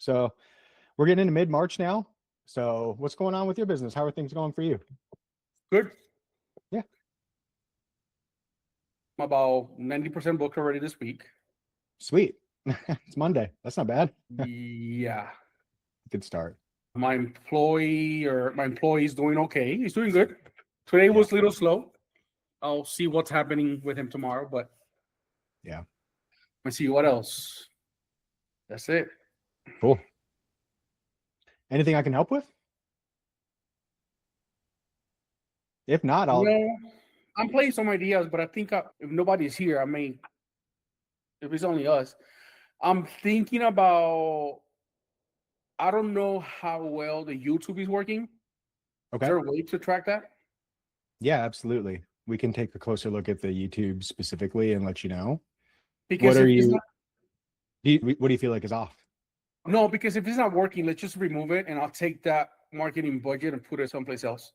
So we're getting into mid-March now. So what's going on with your business? How are things going for you? Good. Yeah. I'm about 90% booked already this week. Sweet. It's Monday. That's not bad. Yeah. Good start. My employee is doing okay. He's doing good. Today was a little slow. I'll see what's happening with him tomorrow, but yeah. Let's see what else. That's it. Cool. Anything I can help with? If not, I'm playing some ideas, but I think if nobody's here, if it's only us, I'm thinking about, I don't know how well the YouTube is working. Okay. Is there a way to track that? Yeah, absolutely. We can take a closer look at the YouTube specifically and let you know. Because what do you feel like is off? No, because if it's not working, let's just remove it and I'll take that marketing budget and put it someplace else.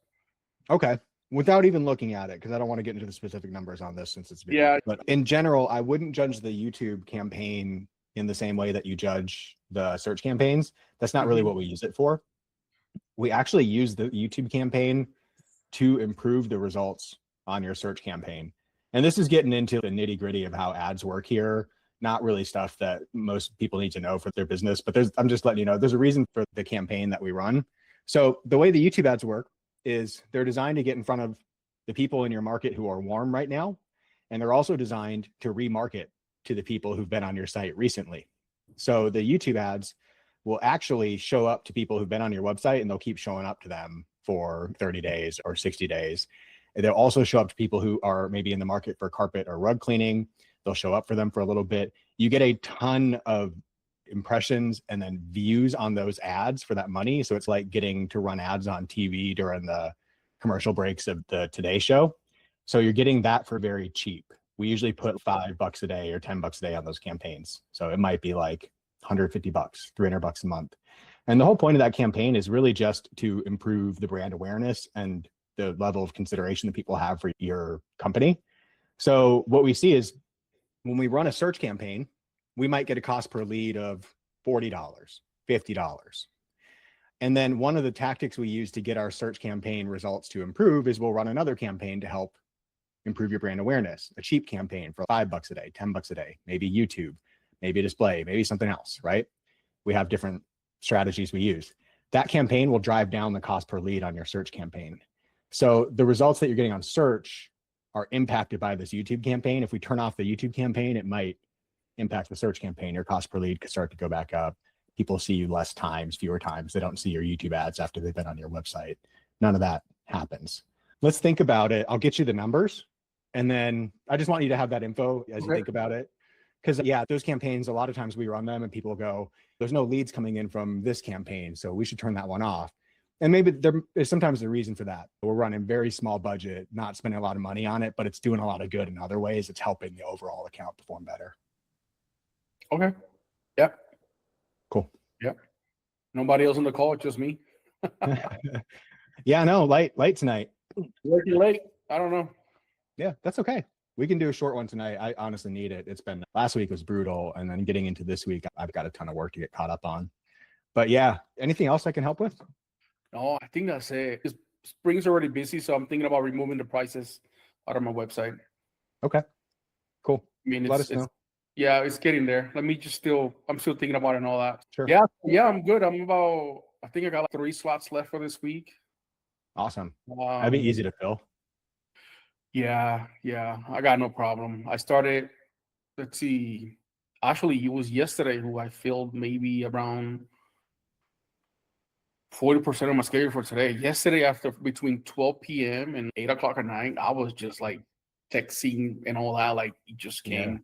Okay. Without even looking at it, because I don't want to get into the specific numbers on this since it's video. Yeah. But in general, I wouldn't judge the YouTube campaign in the same way that you judge the search campaigns. That's not really what we use it for. We actually use the YouTube campaign to improve the results on your search campaign. And this is getting into the nitty-gritty of how ads work here. Not really stuff that most people need to know for their business, but I'm just letting you know, there's a reason for the campaign that we run. So the way the YouTube ads work is they're designed to get in front of the people in your market who are warm right now. And they're also designed to remarket to the people who've been on your site recently. So the YouTube ads will actually show up to people who've been on your website, and they'll keep showing up to them for 30 days or 60 days. And they'll also show up to people who are maybe in the market for carpet or rug cleaning. They'll show up for them for a little bit. You get a ton of impressions and then views on those ads for that money. So it's like getting to run ads on TV during the commercial breaks of the Today Show. So you're getting that for very cheap. We usually put $5 a day or $10 a day on those campaigns. So it might be like $150, $300 a month. And the whole point of that campaign is really just to improve the brand awareness and the level of consideration that people have for your company. So what we see is when we run a search campaign, we might get a cost per lead of $40, $50. And then one of the tactics we use to get our search campaign results to improve is we'll run another campaign to help improve your brand awareness, a cheap campaign for $5 a day, $10 a day, maybe YouTube, maybe a display, maybe something else, right? We have different strategies we use. That campaign will drive down the cost per lead on your search campaign. So the results that you're getting on search are impacted by this YouTube campaign. If we turn off the YouTube campaign, it might impact the search campaign. Your cost per lead could start to go back up. People see you fewer times. They don't see your YouTube ads after they've been on your website. None of that happens. Let's think about it. I'll get you the numbers. And then I just want you to have that info as you think about it. Because yeah, those campaigns, a lot of times we run them and people go, there's no leads coming in from this campaign, so we should turn that one off. And maybe there is sometimes a reason for that. We're running very small budget, not spending a lot of money on it, but it's doing a lot of good in other ways. It's helping the overall account perform better. Okay. Yep. Cool. Yep. Nobody else on the call, just me. Yeah, no, light tonight. Working late. I don't know. Yeah, that's okay. We can do a short one tonight. I honestly need it. Last week was brutal. And then getting into this week, I've got a ton of work to get caught up on. But yeah, anything else I can help with? No, I think that's it. Spring's already busy, so I'm thinking about removing the prices out of my website. Okay, cool. I mean, let us know. Yeah, it's getting there. I'm still thinking about it and all that. Sure. Yeah, I'm good. I think I got like 3 slots left for this week. Awesome. That'd be easy to fill. Yeah, I got no problem. I started, let's see, actually it was yesterday who I filled maybe around 40% of my schedule for today. Yesterday, after between 12 p.m. and 8 o'clock at night, I was just like texting and all that. Like it just came. Yeah.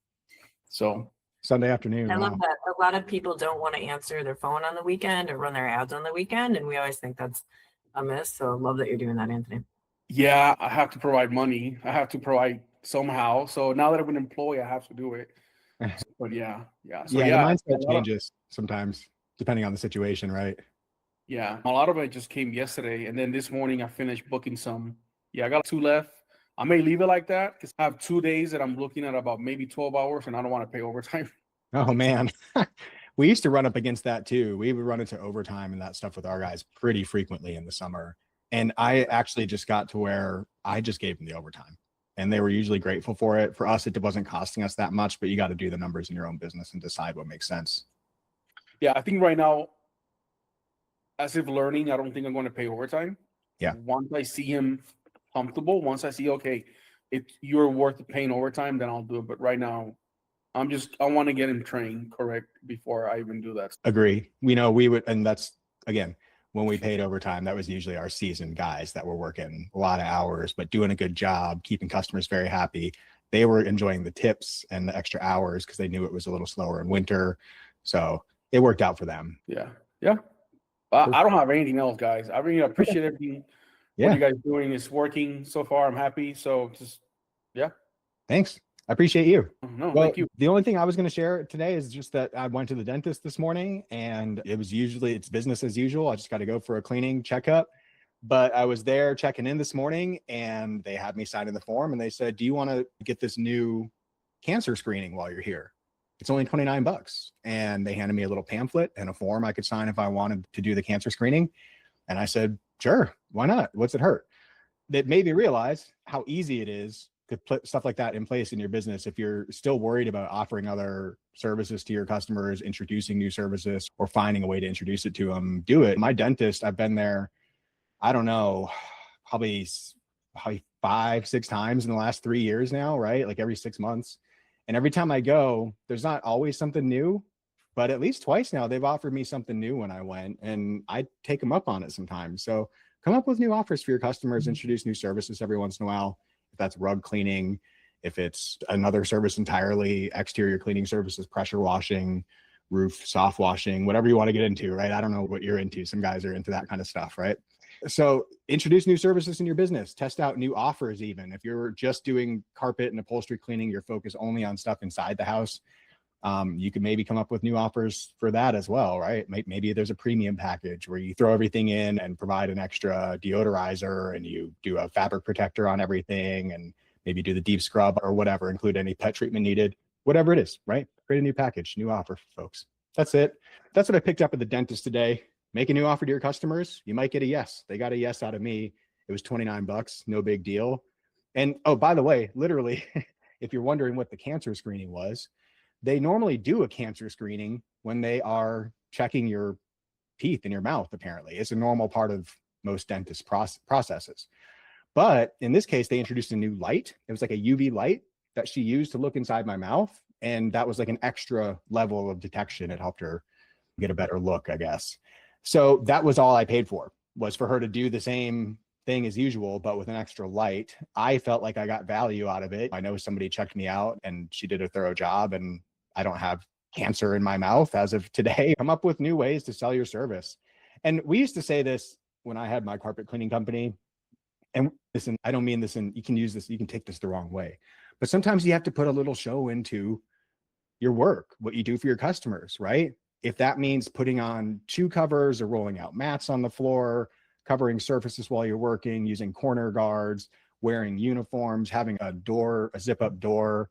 So Sunday afternoon. I love that. A lot of people don't want to answer their phone on the weekend or run their ads on the weekend. And we always think that's a miss. So I love that you're doing that, Anthony. Yeah, I have to provide money. I have to provide somehow. So now that I'm an employee, I have to do it. But yeah. So, the mindset changes sometimes depending on the situation, right? Yeah, a lot of it just came yesterday. And then this morning I finished booking some. Yeah, I got 2 left. I may leave it like that because I have 2 days that I'm looking at about maybe 12 hours and I don't want to pay overtime. Oh, man. We used to run up against that too. We would run into overtime and that stuff with our guys pretty frequently in the summer. And I actually just got to where I just gave them the overtime and they were usually grateful for it. For us, it wasn't costing us that much, but you got to do the numbers in your own business and decide what makes sense. Yeah, I think right now, as if learning, I don't think I'm going to pay overtime. Yeah. Once I see him comfortable, once I see, okay, you're worth paying overtime, then I'll do it. But right now, I want to get him trained correct before I even do that. Agree. We would, and that's, again, when we paid overtime, that was usually our seasoned guys that were working a lot of hours, but doing a good job, keeping customers very happy. They were enjoying the tips and the extra hours because they knew it was a little slower in winter. So it worked out for them. Yeah. Yeah. I don't have anything else, guys. I really appreciate everything. Yeah. What you guys doing is working so far. I'm happy. So just, yeah. Thanks. I appreciate you. No, Well, thank you. the only thing I was going to share today is just that I went to the dentist this morning and it's business as usual. I just got to go for a cleaning checkup, but I was there checking in this morning and they had me sign in the form and they said, do you want to get this new cancer screening while you're here? It's only $29. And they handed me a little pamphlet and a form I could sign if I wanted to do the cancer screening. And I said, sure, why not? What's it hurt? That made me realize how easy it is to put stuff like that in place in your business. If you're still worried about offering other services to your customers, introducing new services, or finding a way to introduce it to them, do it. My dentist, I've been there, I don't know, probably 5-6 times in the last 3 years now, right? Like every 6 months. And every time I go, there's not always something new, but at least twice now, they've offered me something new when I went and I take them up on it sometimes. So come up with new offers for your customers, introduce new services every once in a while. If that's rug cleaning, if it's another service entirely, exterior cleaning services, pressure washing, roof soft washing, whatever you want to get into, right? I don't know what you're into. Some guys are into that kind of stuff, right? So introduce new services in your business, test out new offers. Even if you're just doing carpet and upholstery cleaning, you're focused only on stuff inside the house. You could maybe come up with new offers for that as well, right? Maybe there's a premium package where you throw everything in and provide an extra deodorizer and you do a fabric protector on everything and maybe do the deep scrub or whatever, include any pet treatment needed, whatever it is, right? Create a new package, new offer for folks. That's it. That's what I picked up at the dentist today. Make a new offer to your customers. You might get a yes. They got a yes out of me. It was $29, no big deal. And oh, by the way, literally, if you're wondering what the cancer screening was, they normally do a cancer screening when they are checking your teeth in your mouth, apparently. It's a normal part of most dentist processes. But in this case, they introduced a new light. It was like a UV light that she used to look inside my mouth. And that was like an extra level of detection. It helped her get a better look, I guess. So that was all I paid for, was for her to do the same thing as usual, but with an extra light. I felt like I got value out of it. I know somebody checked me out and she did a thorough job and I don't have cancer in my mouth as of today. Come up with new ways to sell your service. And we used to say this when I had my carpet cleaning company. And listen, I don't mean this, and you can use this, you can take this the wrong way, but sometimes you have to put a little show into your work, what you do for your customers, right? If that means putting on shoe covers or rolling out mats on the floor, covering surfaces while you're working, using corner guards, wearing uniforms, having a zip-up door,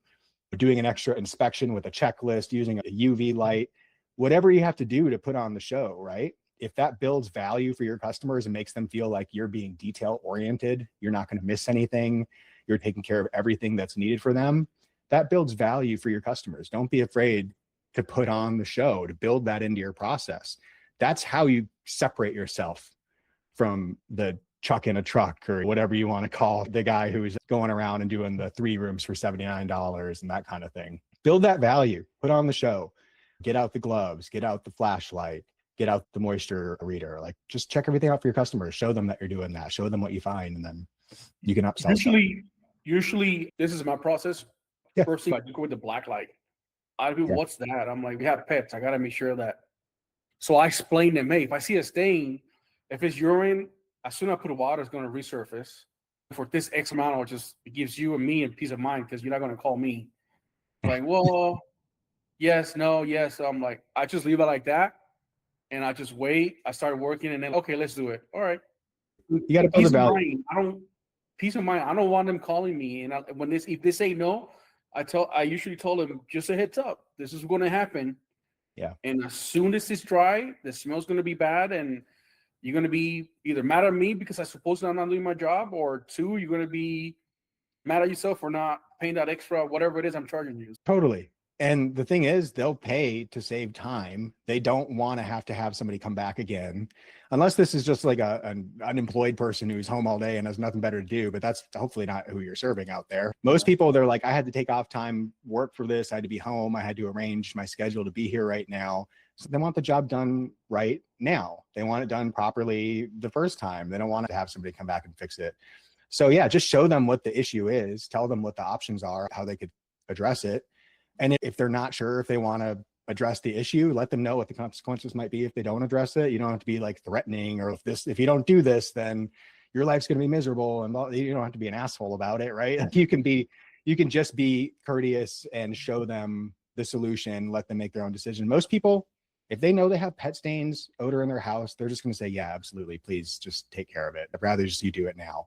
doing an extra inspection with a checklist, using a UV light, whatever you have to do to put on the show, right? If that builds value for your customers and makes them feel like you're being detail oriented, you're not going to miss anything, you're taking care of everything that's needed for them, that builds value for your customers. Don't be afraid to put on the show, to build that into your process. That's how you separate yourself from the chuck in a truck or whatever you want to call the guy who's going around and doing the 3 rooms for $79 and that kind of thing. Build that value, put on the show, get out the gloves, get out the flashlight, get out the moisture reader, like just check everything out for your customers, show them that you're doing that, show them what you find, and then you can upsell. Usually this is my process. Yeah. First thing I go with the black light. I do, what's that? I'm like, we have pets. I got to make sure that. So I explain to them, hey, if I see a stain, if it's urine, as soon as I put water, it's going to resurface. For this X amount, it gives you and me a peace of mind because you're not going to call me. Like, well, yes, no, yes. So I'm like, I just leave it like that. And I just wait. I start working and then, okay, let's do it. All right. You got to build a value. Peace of mind. I don't want them calling me. And if they say no, I usually told them just a heads up. This is going to happen. Yeah. And as soon as it's dry, the smell's going to be bad, and you're going to be either mad at me because I suppose I'm not doing my job, or two, you're going to be mad at yourself for not paying that extra, whatever it is I'm charging you. Totally. And the thing is, they'll pay to save time. They don't want to have somebody come back again, unless this is just like an unemployed person who's home all day and has nothing better to do. But that's hopefully not who you're serving out there. Most people, they're like, I had to take off time, work for this. I had to be home. I had to arrange my schedule to be here right now. So they want the job done right now. They want it done properly the first time. They don't want to have somebody come back and fix it. So yeah, just show them what the issue is, tell them what the options are, how they could address it. And if they're not sure if they want to address the issue, let them know what the consequences might be if they don't address it. You don't have to be like threatening, or if you don't do this, then your life's going to be miserable, and you don't have to be an asshole about it, right? You can just be courteous and show them the solution, let them make their own decision. Most people, if they know they have pet stains, odor in their house, they're just going to say, yeah, absolutely, please just take care of it. I'd rather just you do it now.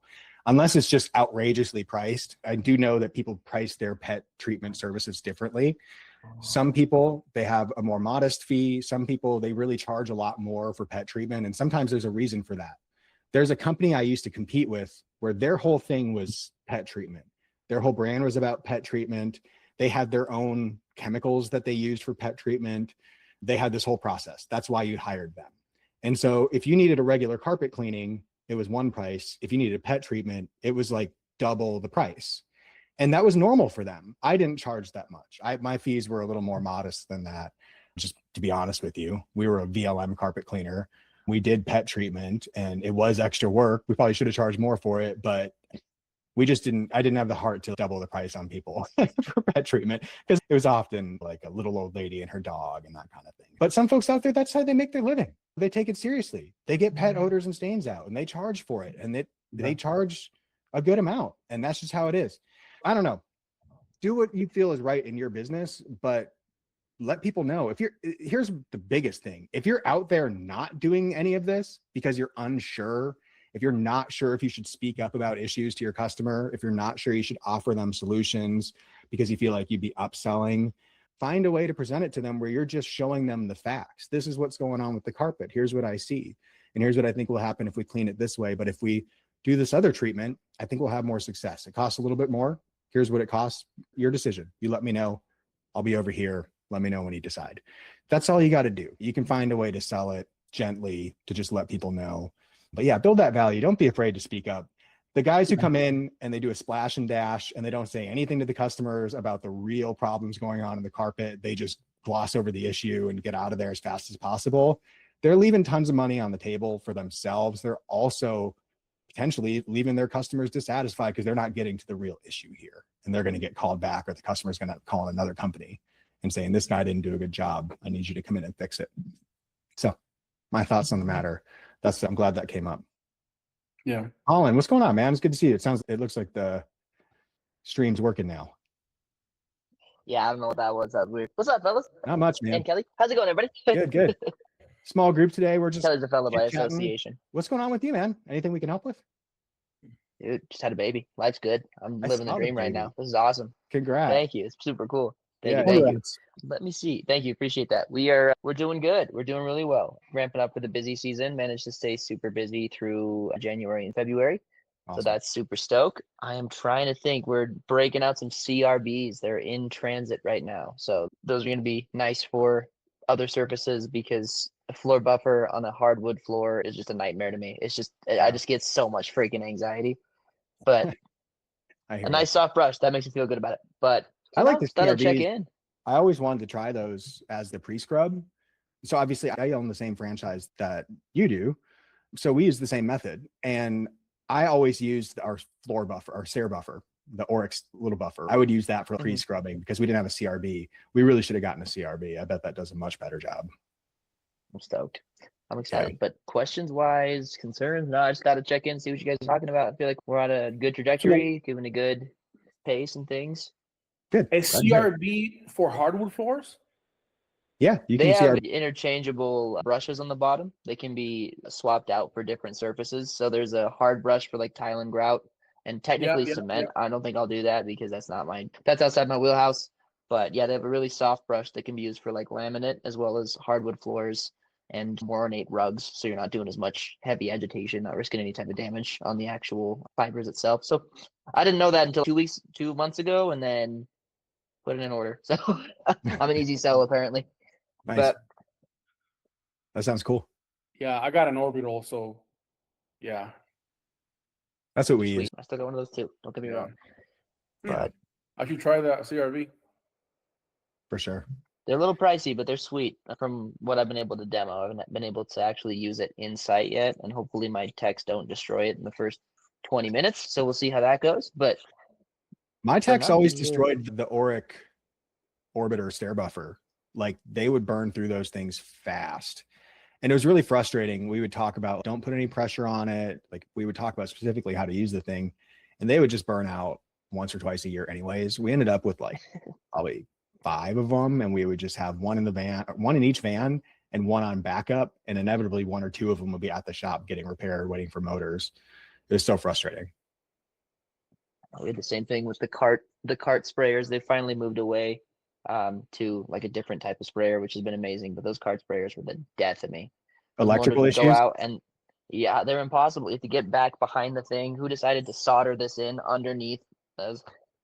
Unless it's just outrageously priced. I do know that people price their pet treatment services differently. Some people, they have a more modest fee. Some people, they really charge a lot more for pet treatment. And sometimes there's a reason for that. There's a company I used to compete with where their whole thing was pet treatment. Their whole brand was about pet treatment. They had their own chemicals that they used for pet treatment. They had this whole process. That's why you hired them. And so if you needed a regular carpet cleaning, it was one price. If you needed a pet treatment, it was like double the price. And that was normal for them. I didn't charge that much. My fees were a little more modest than that. Just to be honest with you, we were a VLM carpet cleaner. We did pet treatment and it was extra work. We probably should have charged more for it, but I didn't have the heart to double the price on people for pet treatment, because it was often like a little old lady and her dog and that kind of thing. But some folks out there, that's how they make their living. They take it seriously. They get pet odors and stains out and they charge for it, and they charge a good amount, and that's just how it is. I don't know. Do what you feel is right in your business, but let people know. Here's the biggest thing. If you're out there not doing any of this because you're unsure, if you're not sure if you should speak up about issues to your customer, if you're not sure you should offer them solutions because you feel like you'd be upselling, find a way to present it to them where you're just showing them the facts. This is what's going on with the carpet. Here's what I see. And here's what I think will happen if we clean it this way. But if we do this other treatment, I think we'll have more success. It costs a little bit more. Here's what it costs. Your decision. You let me know. I'll be over here. Let me know when you decide. That's all you got to do. You can find a way to sell it gently to just let people know. But yeah, build that value. Don't be afraid to speak up. The guys who come in and they do a splash and dash and they don't say anything to the customers about the real problems going on in the carpet, they just gloss over the issue and get out of there as fast as possible. They're leaving tons of money on the table for themselves. They're also potentially leaving their customers dissatisfied because they're not getting to the real issue here. And they're going to get called back, or the customer's going to call another company and saying, this guy didn't do a good job. I need you to come in and fix it. So my thoughts on the matter. I'm glad that came up. Yeah. Colin, what's going on, man? It's good to see you. It looks like the stream's working now. Yeah, I don't know what that was. That was weird. What's up, fellas? Not much, man. And Kelly, how's it going, everybody? Good. Small group today. We're just Kelly's a fella by chit-chatting. association. What's going on with you, man? Anything we can help with? Dude, just had a baby. Life's good. I'm living the saw the dream right baby. now. This is awesome. Congrats. Thank you. It's super cool. Yeah, Thank you. Let me see. Thank you. Appreciate that. We're doing good. We're doing really well. Ramping up for the busy season. Managed to stay super busy through January and February. Awesome. So that's super stoked. I am trying to think. We're breaking out some CRBs. They're in transit right now. So those are going to be nice for other surfaces, because a floor buffer on a hardwood floor is just a nightmare to me. It's just, I just get so much freaking anxiety. But a nice soft brush, that makes me feel good about it. But I like the thought I'd check CRBs. in. I always wanted to try those as the pre-scrub. So obviously I own the same franchise that you do. So we use the same method. And I always used our floor buffer, our Sair buffer, the Oryx little buffer. I would use that for pre-scrubbing because we didn't have a CRB. We really should have gotten a CRB. I bet that does a much better job. I'm stoked. I'm excited. But questions wise, concerns? No, I just got to check in, see what you guys are talking about. I feel like we're on a good trajectory, giving a good pace and things. Good. A CRB for hardwood floors? Yeah, you They can have CRB. interchangeable brushes on the bottom. They can be swapped out for different surfaces. So there's a hard brush for like tile and grout, and technically cement. I don't think I'll do that because that's outside my wheelhouse. But yeah, they have a really soft brush that can be used for like laminate as well as hardwood floors and more ornate rugs. So you're not doing as much heavy agitation, not risking any type of damage on the actual fibers itself. So I didn't know that until 2 months ago, and then put it in order. So I'm an easy sell apparently. Nice. But That sounds cool. Yeah, I got an orbital, so yeah. That's what we use. sweet. I still got one of those too. Don't get me Yeah. wrong. Yeah. But I should try that CRV. For sure. they're a little pricey, but they're sweet. From what I've been able to demo, I haven't been able to actually use it in site yet, and hopefully my techs don't destroy it in the first 20 minutes. So we'll see how that goes. But My So techs not always the- destroyed the Auric orbiter stair buffer. Like they would burn through those things fast. And it was really frustrating. We would talk about don't put any pressure on it. Like we would talk about specifically how to use the thing, and they would just burn out once or twice a year anyways. We ended up with like probably 5 of them, and we would just have one in the van, one in each van, and one on backup, and inevitably 1 or 2 of them would be at the shop getting repaired, waiting for motors. It was so frustrating. we had the same thing with the cart sprayers. They finally moved away to like a different type of sprayer, which has been amazing. But those cart sprayers were the death of me. Those Electrical motors would issues. go out, and yeah, they're impossible. You have to get back behind the thing. Who decided to solder this in underneath?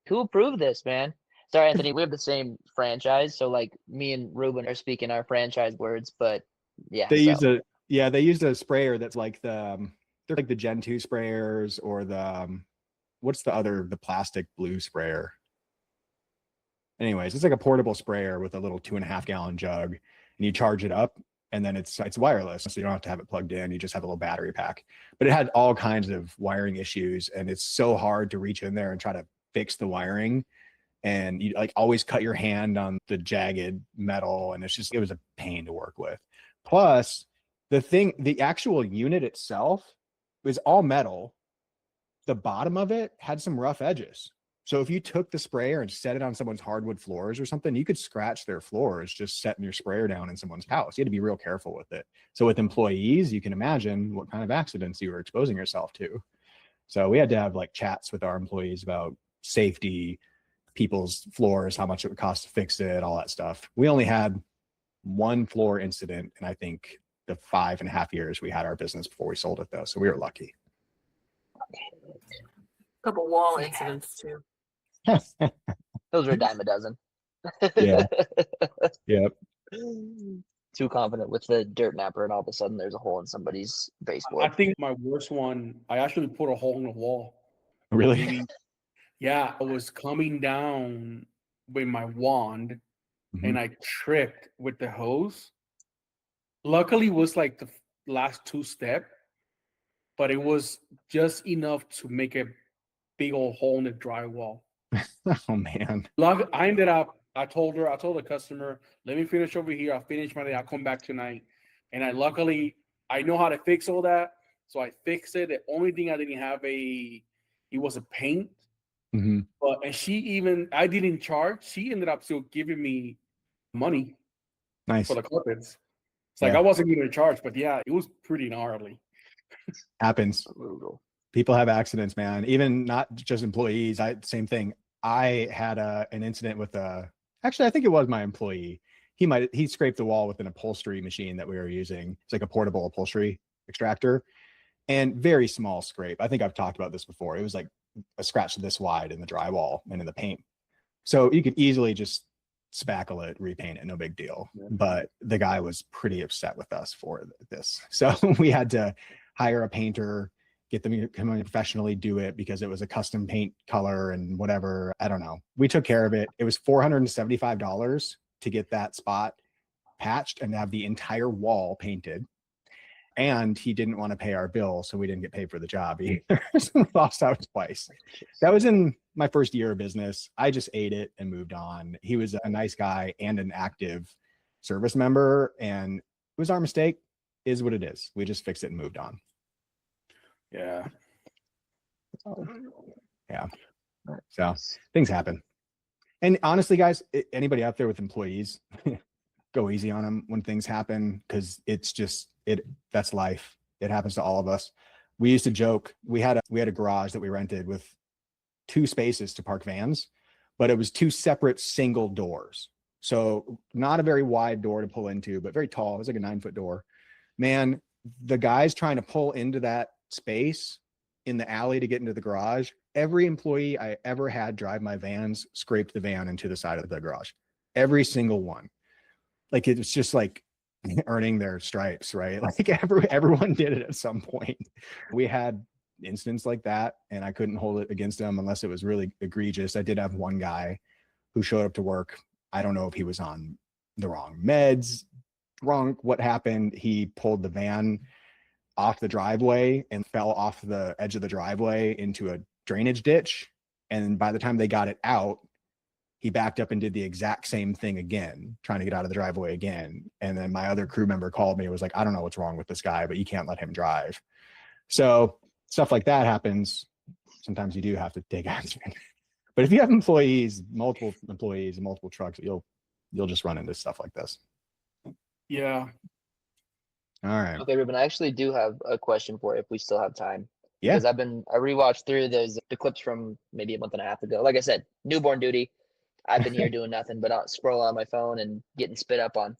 Who approved this, man? Sorry, Anthony. We have the same franchise, so like me and Reuben are speaking our franchise words, but yeah, They so used a sprayer that's like they're like the Gen 2 sprayers, or what's the plastic blue sprayer. Anyways, it's like a portable sprayer with a little 2.5 gallon jug, and you charge it up, and then it's wireless, so you don't have to have it plugged in. You just have a little battery pack. But it had all kinds of wiring issues, and it's so hard to reach in there and try to fix the wiring. And you like always cut your hand on the jagged metal, and it was a pain to work with. Plus, the actual unit itself was all metal. The bottom of it had some rough edges. So if you took the sprayer and set it on someone's hardwood floors or something, you could scratch their floors just setting your sprayer down in someone's house. You had to be real careful with it. So with employees, you can imagine what kind of accidents you were exposing yourself to. So we had to have like chats with our employees about safety, people's floors, how much it would cost to fix it, all that stuff. We only had 1 floor incident in I think the 5.5 years we had our business before we sold it though. So we were lucky. Couple wall incidents too. those are a dime a dozen. Yeah. Yep. Too confident with the dirt napper, and all of a sudden there's a hole in somebody's I baseboard. think my worst one, I actually put a hole in the wall. Really? Maybe, yeah, I was coming down with my wand and I tripped with the hose. Luckily, it was like the last 2 steps, but it was just enough to make a big old hole in the drywall. Oh man. I told the customer, let me finish over here. I'll finish my day. I'll come back tonight. And luckily, I know how to fix all that. So I fixed it. The only thing I didn't have it was a paint. Mm-hmm. But I didn't charge. She ended up still giving me money Nice. for the carpets. It's like Yeah. I wasn't going to charge, but yeah, it was pretty gnarly. Happens. Brutal. People have accidents, man. Even not just employees. Same thing. I had an incident with actually I think it was my employee. He scraped the wall with an upholstery machine that we were using. It's like a portable upholstery extractor, and very small scrape. I think I've talked about this before. It was like a scratch this wide in the drywall and in the paint. So you could easily just spackle it, repaint it, no big deal. Yeah. But the guy was pretty upset with us for this. So we had to hire a painter, get them to come in and professionally do it because it was a custom paint color and whatever. I don't know. We took care of it. It was $475 to get that spot patched and have the entire wall painted. And he didn't want to pay our bill, so we didn't get paid for the job either. So we lost out twice. That was in my first year of business. I just ate it and moved on. He was a nice guy and an active service member, and it was our mistake. Is what it is. We just fixed it and moved on. Yeah. Yeah. So things happen. And honestly, guys, anybody out there with employees, go easy on them when things happen, because it's just that's life. It happens to all of us. We used to joke, we had a garage that we rented with 2 spaces to park vans. but it was 2 separate single doors. So not a very wide door to pull into, but very tall. It was like a 9-foot door. Man, the guys trying to pull into that space in the alley to get into the garage, every employee I ever had drive my vans scraped the van into the side of the garage. Every single one. Like, it was just like earning their stripes, right? Like everyone did it at some point. We had incidents like that, and I couldn't hold it against them unless it was really egregious. I did have one guy who showed up to work. I don't know if he was on the wrong meds, what happened. He pulled the van off the driveway and fell off the edge of the driveway into a drainage ditch. And by the time they got it out, he backed up and did the exact same thing again, trying to get out of the driveway again. And then my other crew member called me and was like, I don't know what's wrong with this guy, but you can't let him drive. So stuff like that happens. Sometimes you do have to take action. But if you have multiple employees and multiple trucks, you'll just run into stuff like this. Yeah. All right. Okay, Reuben, I actually do have a question for you if we still have time. Yeah. Because I rewatched through the clips from maybe a month and a half ago. Like I said, newborn duty. I've been here doing nothing but scroll on my phone and getting spit up on.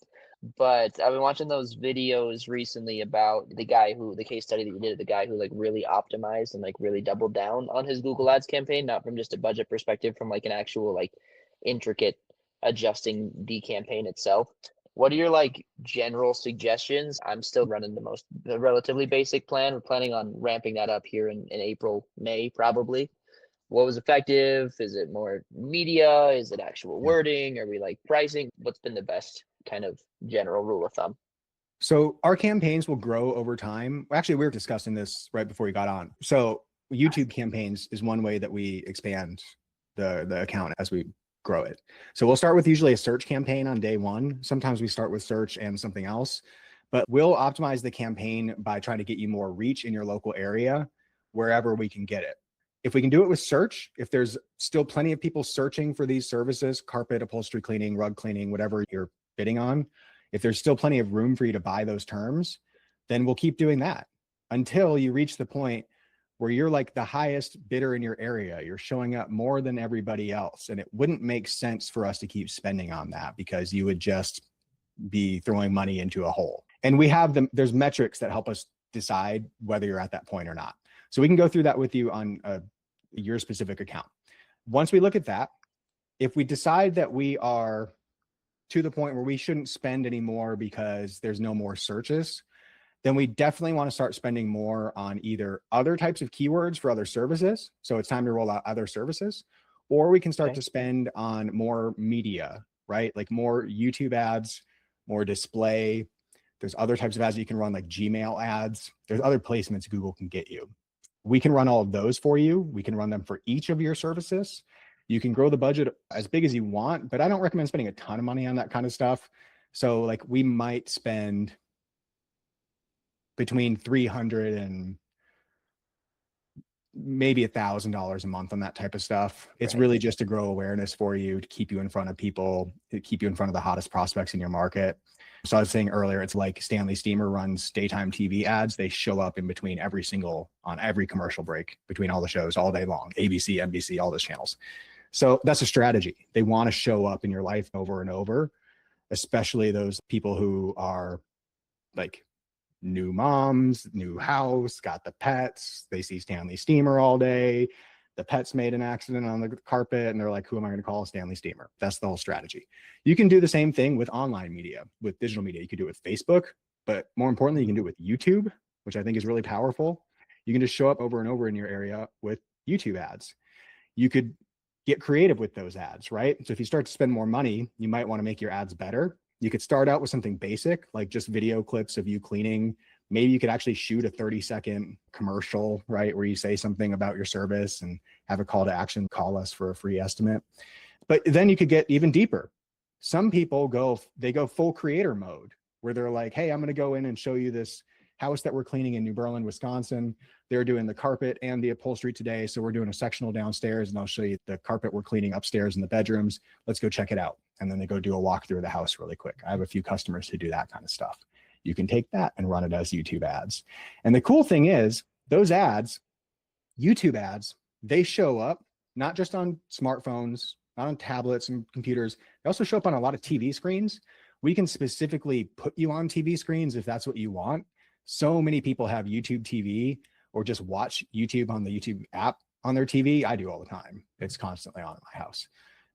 But I've been watching those videos recently about the case study that you did, the guy who like really optimized and like really doubled down on his Google Ads campaign, not from just a budget perspective, from like an actual like intricate adjusting the campaign itself. What are your like general suggestions? I'm still running the relatively basic plan. We're planning on ramping that up here in April, May, probably. What was effective? Is it more media? Is it actual wording? Are we like pricing? What's been the best kind of general rule of thumb? So our campaigns will grow over time. Actually, we were discussing this right before you got on. So YouTube campaigns is one way that we expand the account as we grow it. So we'll start with usually a search campaign on day one. Sometimes we start with search and something else, but we'll optimize the campaign by trying to get you more reach in your local area wherever we can get it. If we can do it with search, if there's still plenty of people searching for these services, carpet, upholstery cleaning, rug cleaning, whatever you're bidding on, if there's still plenty of room for you to buy those terms, then we'll keep doing that until you reach the point where you're like the highest bidder in your area. You're showing up more than everybody else. And it wouldn't make sense for us to keep spending on that because you would just be throwing money into a hole. And we have there's metrics that help us decide whether you're at that point or not. So we can go through that with you on your specific account. Once we look at that, if we decide that we are to the point where we shouldn't spend anymore because there's no more searches, then we definitely want to start spending more on either other types of keywords for other services. So it's time to roll out other services, or we can start to spend on more media, right? Like more YouTube ads, more display. There's other types of ads that you can run, like Gmail ads. There's other placements Google can get you. We can run all of those for you. We can run them for each of your services. You can grow the budget as big as you want, but I don't recommend spending a ton of money on that kind of stuff. So like we might spend between $300 and maybe $1,000 a month on that type of stuff. It's really just to grow awareness for you, to keep you in front of people, to keep you in front of the hottest prospects in your market. So I was saying earlier, it's like Stanley Steamer runs daytime TV ads. They show up in between on every commercial break between all the shows all day long, ABC, NBC, all those channels. So that's a strategy. They want to show up in your life over and over, especially those people who are like new moms, new house, got the pets. They see Stanley Steamer all day. The pet's made an accident on the carpet and they're like, who am I going to call? Stanley Steamer. That's the whole strategy. You can do the same thing with online media, with digital media. You could do it with Facebook, but more importantly, you can do it with YouTube, which I think is really powerful. You can just show up over and over in your area with YouTube ads. You could get creative with those ads, right? So if you start to spend more money, you might want to make your ads better. You could start out with something basic, like just video clips of you cleaning. Maybe you could actually shoot a 30-second commercial, right? Where you say something about your service and have a call to action, call us for a free estimate. But then you could get even deeper. Some people go full creator mode where they're like, hey, I'm going to go in and show you this house that we're cleaning in New Berlin, Wisconsin. They're doing the carpet and the upholstery today. So we're doing a sectional downstairs and I'll show you the carpet we're cleaning upstairs in the bedrooms. Let's go check it out. And then they go do a walkthrough of the house really quick. I have a few customers who do that kind of stuff. You can take that and run it as YouTube ads. And the cool thing is those ads, YouTube ads, they show up not just on smartphones, not on tablets and computers. They also show up on a lot of TV screens. We can specifically put you on TV screens if that's what you want. So many people have YouTube TV or just watch YouTube on the YouTube app on their TV. I do all the time. It's constantly on in my house.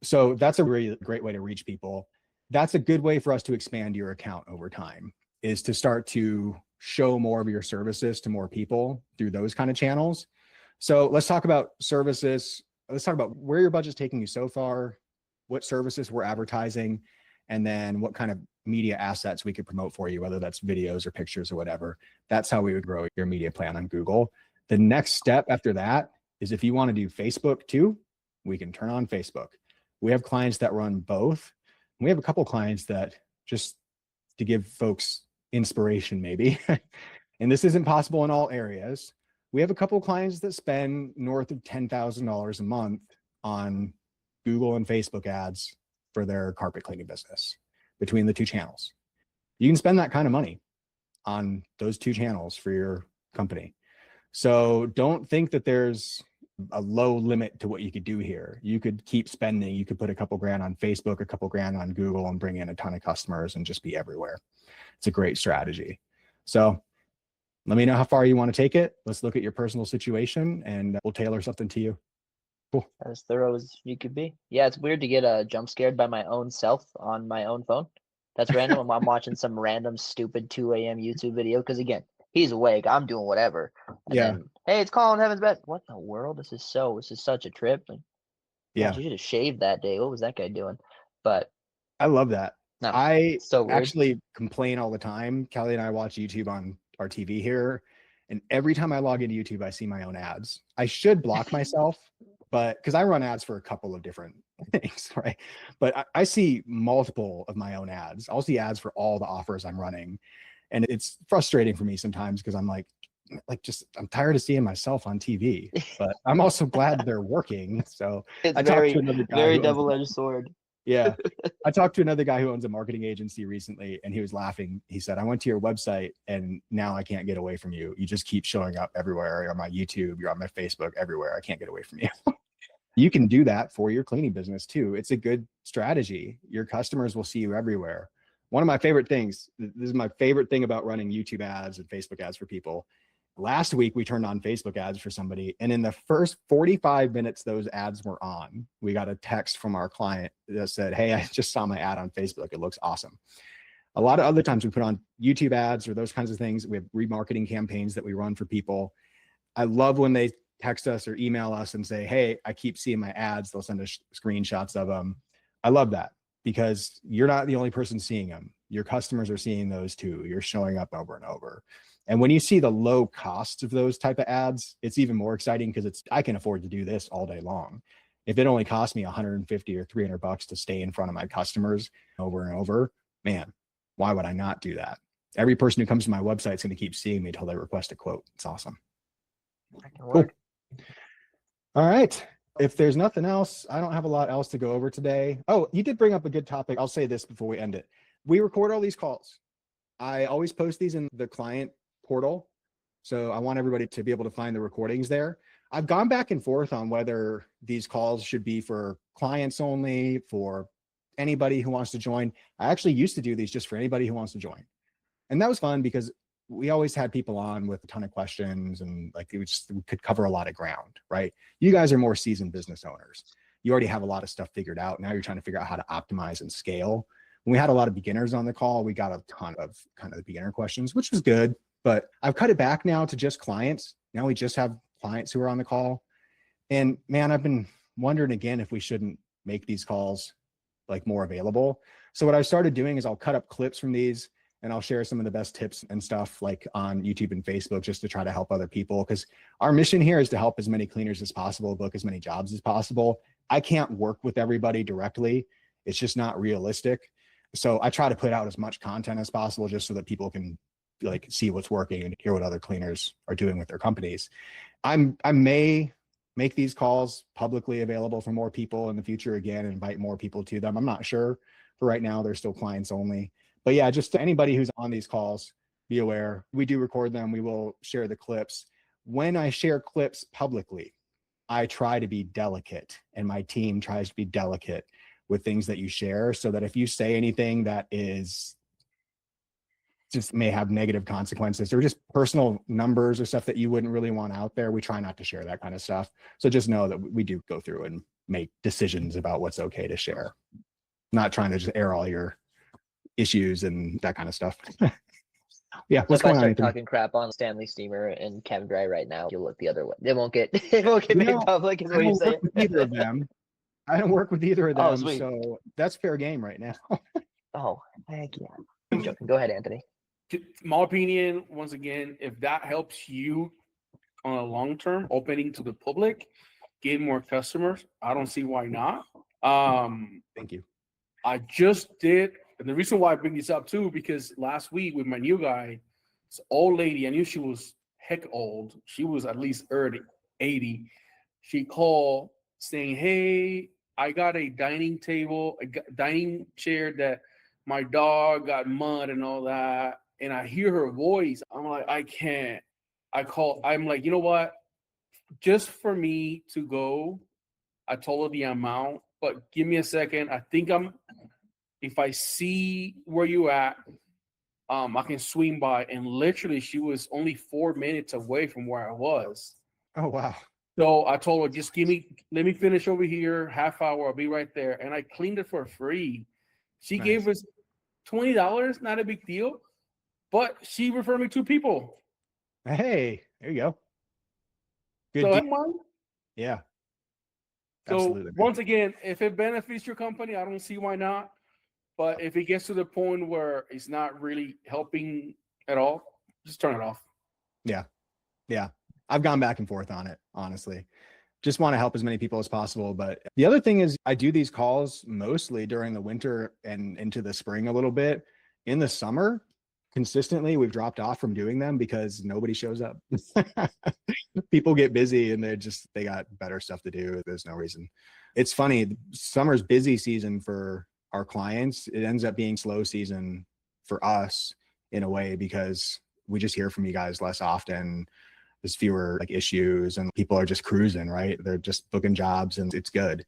So that's a really great way to reach people. That's a good way for us to expand your account over time, is to start to show more of your services to more people through those kind of channels. So let's talk about services. Let's talk about where your budget's taking you so far, what services we're advertising, and then what kind of media assets we could promote for you, whether that's videos or pictures or whatever. That's how we would grow your media plan on Google. The next step after that is if you want to do Facebook too, we can turn on Facebook. We have clients that run both. We have a couple clients that, just to give folks inspiration maybe, and this isn't possible in all areas, we have a couple clients that spend north of $10,000 a month on Google and Facebook ads for their carpet cleaning business between the two channels. You can spend that kind of money on those two channels for your company. So don't think that there's a low limit to what you could do here. You could keep spending. You could put a couple grand on Facebook, a couple grand on Google, and bring in a ton of customers and just be everywhere. It's a great strategy. So let me know how far you want to take it. Let's look at your personal situation and we'll tailor something to you. Cool. As thorough as you could be. Yeah, it's weird to get jump scared by my own self on my own phone. That's random. I'm watching some random stupid 2 a.m. YouTube video because, again, he's awake. I'm doing whatever. And then, hey, it's calling Heaven's Best. What in the world? This is such a trip. Like, yeah. gosh, you should have shaved that day. What was that guy doing? But I love that. no, I so weird. actually complain all the time. Kelly and I watch YouTube on our TV here. And every time I log into YouTube, I see my own ads. I should block myself, but because I run ads for a couple of different things, right? But I see multiple of my own ads. I'll see ads for all the offers I'm running. And it's frustrating for me sometimes because I'm like, I'm tired of seeing myself on TV, but I'm also glad they're working. So it's I talked to another guy very double-edged sword. Yeah. I talked to another guy who owns a marketing agency recently, and he was laughing. He said, I went to your website and now I can't get away from you. You just keep showing up everywhere. You're on my YouTube, you're on my Facebook, everywhere. I can't get away from you. You can do that for your cleaning business too. It's a good strategy. Your customers will see you everywhere. One of my favorite things, this is my favorite thing about running YouTube ads and Facebook ads for people. Last week, we turned on Facebook ads for somebody. And in the first 45 minutes those ads were on, we got a text from our client that said, hey, I just saw my ad on Facebook. It looks awesome. A lot of other times we put on YouTube ads or those kinds of things. We have remarketing campaigns that we run for people. I love when they text us or email us and say, hey, I keep seeing my ads. They'll send us screenshots of them. I love that because you're not the only person seeing them. Your customers are seeing those too. You're showing up over and over. And when you see the low cost of those type of ads, it's even more exciting because I can afford to do this all day long. If it only costs me $150 or $300 to stay in front of my customers over and over, man, why would I not do that? Every person who comes to my website is going to keep seeing me until they request a quote. It's awesome. Cool. All right. If there's nothing else, I don't have a lot else to go over today. Oh, you did bring up a good topic. I'll say this before we end it. We record all these calls. I always post these in the client portal. So I want everybody to be able to find the recordings there. I've gone back and forth on whether these calls should be for clients only, for anybody who wants to join. I actually used to do these just for anybody who wants to join. And that was fun because we always had people on with a ton of questions and like we could cover a lot of ground, right? You guys are more seasoned business owners. You already have a lot of stuff figured out. Now you're trying to figure out how to optimize and scale. When we had a lot of beginners on the call, we got a ton of kind of the beginner questions, which was good. But I've cut it back now to just clients. Now we just have clients who are on the call. And man, I've been wondering again if we shouldn't make these calls like more available. So what I started doing is I'll cut up clips from these and I'll share some of the best tips and stuff like on YouTube and Facebook just to try to help other people. Because our mission here is to help as many cleaners as possible, book as many jobs as possible. I can't work with everybody directly. It's just not realistic. So I try to put out as much content as possible just so that people can like see what's working and hear what other cleaners are doing with their companies. I may make these calls publicly available for more people in the future again, and invite more people to them. I'm not sure. For right now, they're still clients only. But yeah, just to anybody who's on these calls, be aware. We do record them. We will share the clips. When I share clips publicly, I try to be delicate, and my team tries to be delicate with things that you share, so that if you say anything that is just may have negative consequences or just personal numbers or stuff that you wouldn't really want out there, we try not to share that kind of stuff. So just know that we do go through and make decisions about what's okay to share. Not trying to just air all your issues and that kind of stuff. Yeah, So what's if I going on, start Anthony? talking crap on Stanley Steamer and Kevin Dry right now, you'll look the other way. It won't get made No, public, is I what you're don't saying. work with either of them. I don't work with either of Oh, them, sweet. so that's fair game right now. Oh, heck yeah. I'm joking. Go ahead, Anthony. My opinion, once again, if that helps you on a long term, opening to the public, get more customers, I don't see why not. Thank you. I just did, and the reason why I bring this up too, because last week with my new guy, this old lady, I knew she was heck old. She was at least 80. She called saying, "Hey, I got a dining chair that my dog got mud and all that." And I hear her voice. I'm like, I can't. I'm like, you know what? Just for me to go, I told her the amount, but give me a second. I think if I see where you at, I can swing by. And literally, she was only 4 minutes away from where I was. Oh, wow. So I told her, just let me finish over here, half hour, I'll be right there. And I cleaned it for free. She Nice. gave us $20, not a big deal, but she referred me 2 people. Hey, there you go. Good So, deal. Yeah. so Absolutely, man. once again, if it benefits your company, I don't see why not. But if it gets to the point where it's not really helping at all, just turn it off. Yeah. Yeah. I've gone back and forth on it, honestly. Just want to help as many people as possible. But the other thing is I do these calls mostly during the winter and into the spring a little bit. In the summer, consistently, we've dropped off from doing them because nobody shows up. People get busy and they got better stuff to do. There's no reason. It's funny. Summer's busy season for our clients. It ends up being slow season for us in a way, because we just hear from you guys less often. There's fewer like issues and people are just cruising, right? They're just booking jobs and it's good.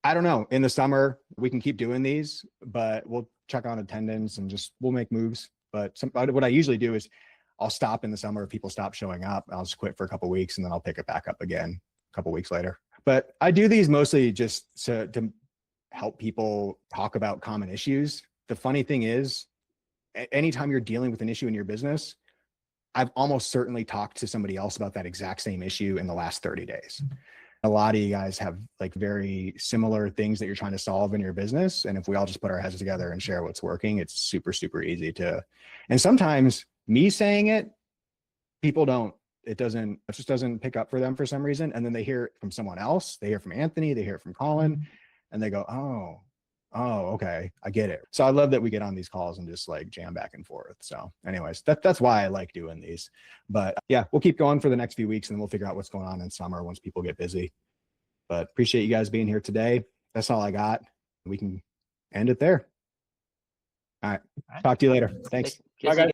I don't know. In the summer, we can keep doing these, but we'll check on attendance and we'll make moves. But what I usually do is I'll stop in the summer. If people stop showing up, I'll just quit for a couple of weeks and then I'll pick it back up again a couple of weeks later. But I do these mostly just to help people talk about common issues. The funny thing is, anytime you're dealing with an issue in your business, I've almost certainly talked to somebody else about that exact same issue in the last 30 days. A lot of you guys have like very similar things that you're trying to solve in your business. And if we all just put our heads together and share what's working, it's super, super easy to, and sometimes me saying it, people don't, it just doesn't pick up for them for some reason. And then they hear it from someone else. They hear from Anthony, they hear it from Colin, and they go, oh, okay, I get it. So I love that we get on these calls and just like jam back and forth. So anyways, that's why I like doing these. But yeah, we'll keep going for the next few weeks and then we'll figure out what's going on in summer once people get busy. But appreciate you guys being here today. That's all I got. We can end it there. All right. Talk to you later. Thanks. Bye, guys.